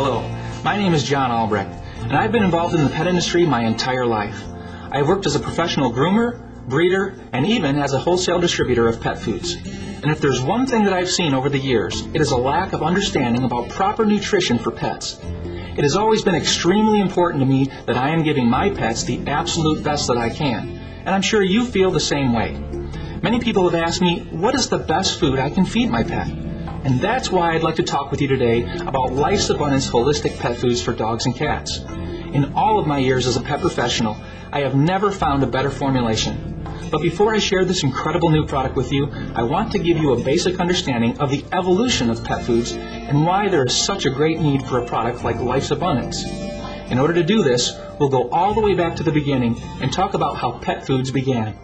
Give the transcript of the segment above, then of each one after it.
Hello, my name is John Albrecht, and I've been involved in the pet industry my entire life. I've worked as a professional groomer, breeder, and even as a wholesale distributor of pet foods. And if there's one thing that I've seen over the years, it is a lack of understanding about proper nutrition for pets. It has always been extremely important to me that I am giving my pets the absolute best that I can, and I'm sure you feel the same way. Many people have asked me, what is the best food I can feed my pet? And that's why I'd like to talk with you today about Life's Abundance Holistic Pet Foods for Dogs and Cats. In all of my years as a pet professional, I have never found a better formulation. But before I share this incredible new product with you, I want to give you a basic understanding of the evolution of pet foods and why there is such a great need for a product like Life's Abundance. In order to do this, we'll go all the way back to the beginning and talk about how pet foods began.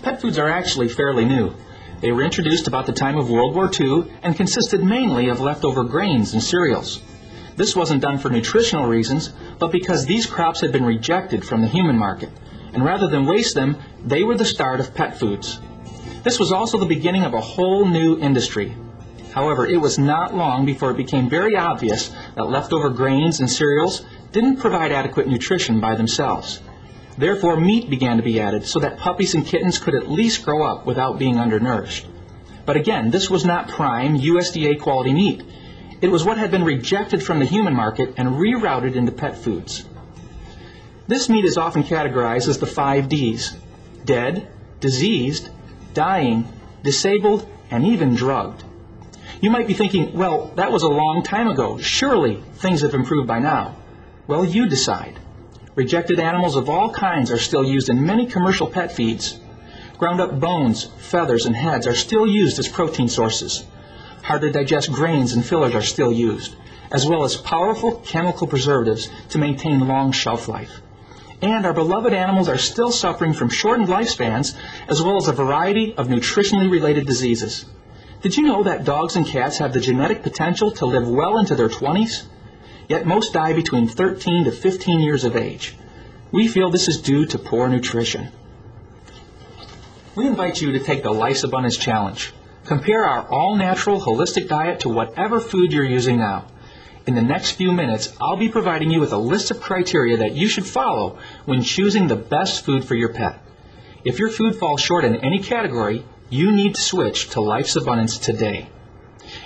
Pet foods are actually fairly new. They were introduced about the time of World War II and consisted mainly of leftover grains and cereals. This wasn't done for nutritional reasons, but because these crops had been rejected from the human market, and rather than waste them, they were the start of pet foods. This was also the beginning of a whole new industry. However, it was not long before it became very obvious that leftover grains and cereals didn't provide adequate nutrition by themselves. Therefore, meat began to be added so that puppies and kittens could at least grow up without being undernourished. But again, this was not prime USDA quality meat. It was what had been rejected from the human market and rerouted into pet foods. This meat is often categorized as the 5 Ds: dead, diseased, dying, disabled, and even drugged. You might be thinking, well, that was a long time ago. Surely things have improved by now. Well, you decide. Rejected animals of all kinds are still used in many commercial pet feeds. Ground up bones, feathers, and heads are still used as protein sources. Hard to digest grains and fillers are still used, as well as powerful chemical preservatives to maintain long shelf life. And our beloved animals are still suffering from shortened lifespans, as well as a variety of nutritionally related diseases. Did you know that dogs and cats have the genetic potential to live well into their 20s? Yet most die between 13 to 15 years of age. We feel this is due to poor nutrition. We invite you to take the Life's Abundance Challenge. Compare our all-natural, holistic diet to whatever food you're using now. In the next few minutes, I'll be providing you with a list of criteria that you should follow when choosing the best food for your pet. If your food falls short in any category, you need to switch to Life's Abundance today.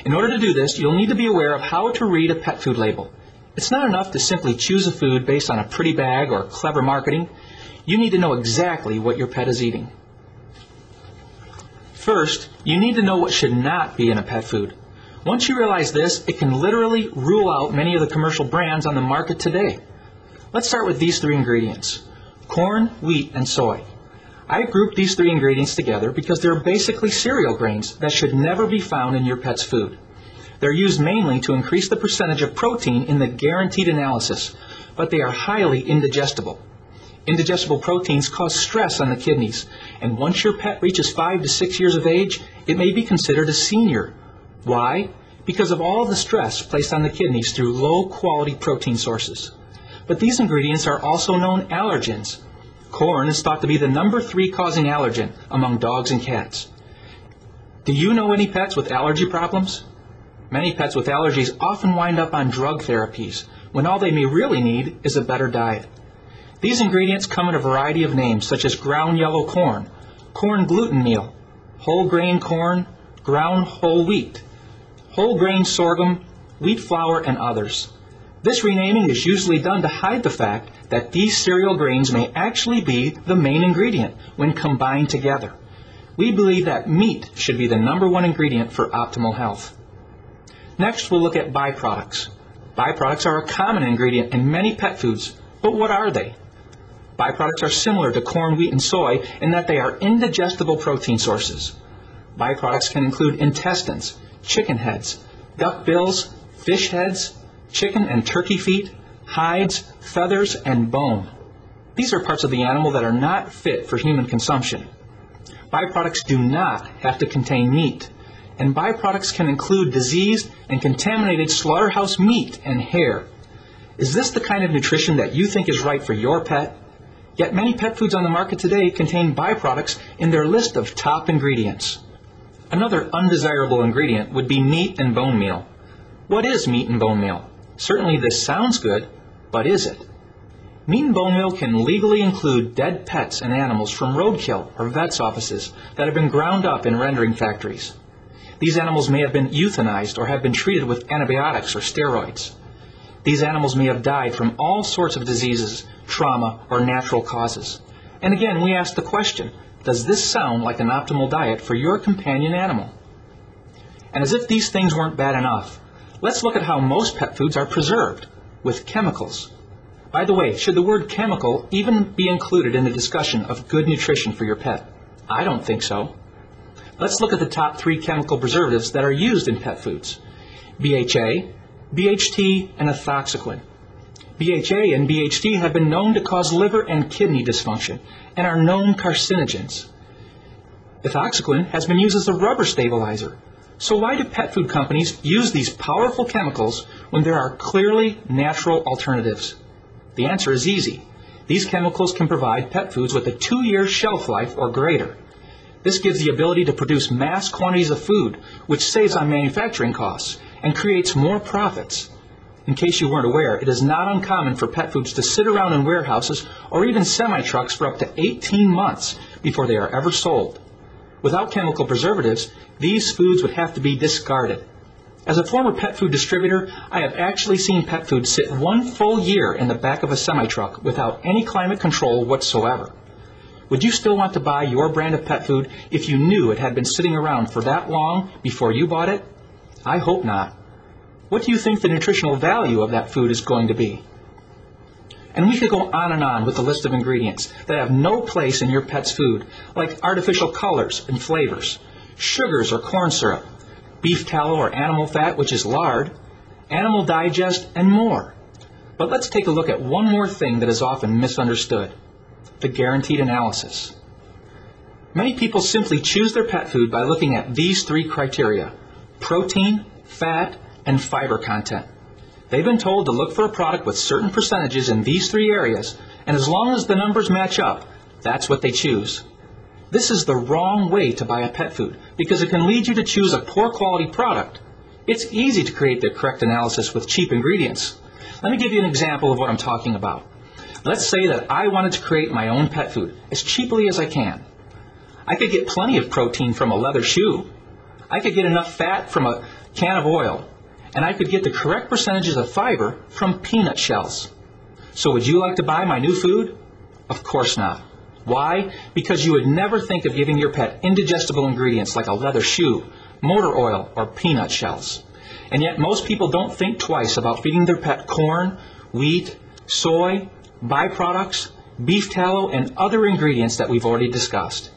In order to do this, you'll need to be aware of how to read a pet food label. It's not enough to simply choose a food based on a pretty bag or clever marketing. You need to know exactly what your pet is eating. First, you need to know what should not be in a pet food. Once you realize this, it can literally rule out many of the commercial brands on the market today. Let's start with these 3 ingredients: corn, wheat, and soy. I grouped these 3 ingredients together because they're basically cereal grains that should never be found in your pet's food. They're used mainly to increase the percentage of protein in the guaranteed analysis, but they are highly indigestible. Indigestible proteins cause stress on the kidneys, and once your pet reaches 5 to 6 years of age, it may be considered a senior. Why? Because of all the stress placed on the kidneys through low-quality protein sources. But these ingredients are also known allergens. Corn is thought to be the number 3 causing allergen among dogs and cats. Do you know any pets with allergy problems? Many pets with allergies often wind up on drug therapies, when all they may really need is a better diet. These ingredients come in a variety of names, such as ground yellow corn, corn gluten meal, whole grain corn, ground whole wheat, whole grain sorghum, wheat flour, and others. This renaming is usually done to hide the fact that these cereal grains may actually be the main ingredient when combined together. We believe that meat should be the number 1 ingredient for optimal health. Next, we'll look at byproducts. Byproducts are a common ingredient in many pet foods, but what are they? Byproducts are similar to corn, wheat, and soy in that they are indigestible protein sources. Byproducts can include intestines, chicken heads, duck bills, fish heads, chicken and turkey feet, hides, feathers, and bone. These are parts of the animal that are not fit for human consumption. Byproducts do not have to contain meat, and byproducts can include diseased and contaminated slaughterhouse meat and hair. Is this the kind of nutrition that you think is right for your pet? Yet many pet foods on the market today contain byproducts in their list of top ingredients. Another undesirable ingredient would be meat and bone meal. What is meat and bone meal? Certainly this sounds good, but is it? Meat and bone meal can legally include dead pets and animals from roadkill or vets' offices that have been ground up in rendering factories. These animals may have been euthanized or have been treated with antibiotics or steroids. These animals may have died from all sorts of diseases, trauma, or natural causes. And again, we ask the question, does this sound like an optimal diet for your companion animal? And as if these things weren't bad enough, let's look at how most pet foods are preserved, with chemicals. By the way, should the word chemical even be included in the discussion of good nutrition for your pet? I don't think so. Let's look at the top 3 chemical preservatives that are used in pet foods: BHA, BHT, and ethoxyquin. BHA and BHT have been known to cause liver and kidney dysfunction and are known carcinogens. Ethoxyquin has been used as a rubber stabilizer. So why do pet food companies use these powerful chemicals when there are clearly natural alternatives? The answer is easy. These chemicals can provide pet foods with a 2-year shelf life or greater. This gives the ability to produce mass quantities of food, which saves on manufacturing costs and creates more profits. In case you weren't aware, it is not uncommon for pet foods to sit around in warehouses or even semi-trucks for up to 18 months before they are ever sold. Without chemical preservatives, these foods would have to be discarded. As a former pet food distributor, I have actually seen pet food sit 1 full year in the back of a semi-truck without any climate control whatsoever. Would you still want to buy your brand of pet food if you knew it had been sitting around for that long before you bought it? I hope not. What do you think the nutritional value of that food is going to be? And we could go on and on with the list of ingredients that have no place in your pet's food, like artificial colors and flavors, sugars or corn syrup, beef tallow or animal fat, which is lard, animal digest, and more. But let's take a look at one more thing that is often misunderstood: the guaranteed analysis. Many people simply choose their pet food by looking at these 3 criteria: protein, fat, and fiber content. They've been told to look for a product with certain percentages in these 3 areas, and as long as the numbers match up, that's what they choose. This is the wrong way to buy a pet food because it can lead you to choose a poor quality product. It's easy to create the correct analysis with cheap ingredients. Let me give you an example of what I'm talking about. Let's say that I wanted to create my own pet food as cheaply as I can. I could get plenty of protein from a leather shoe. I could get enough fat from a can of oil. And I could get the correct percentages of fiber from peanut shells. So would you like to buy my new food? Of course not. Why? Because you would never think of giving your pet indigestible ingredients like a leather shoe, motor oil, or peanut shells. And yet most people don't think twice about feeding their pet corn, wheat, soy, byproducts, beef tallow, and other ingredients that we've already discussed.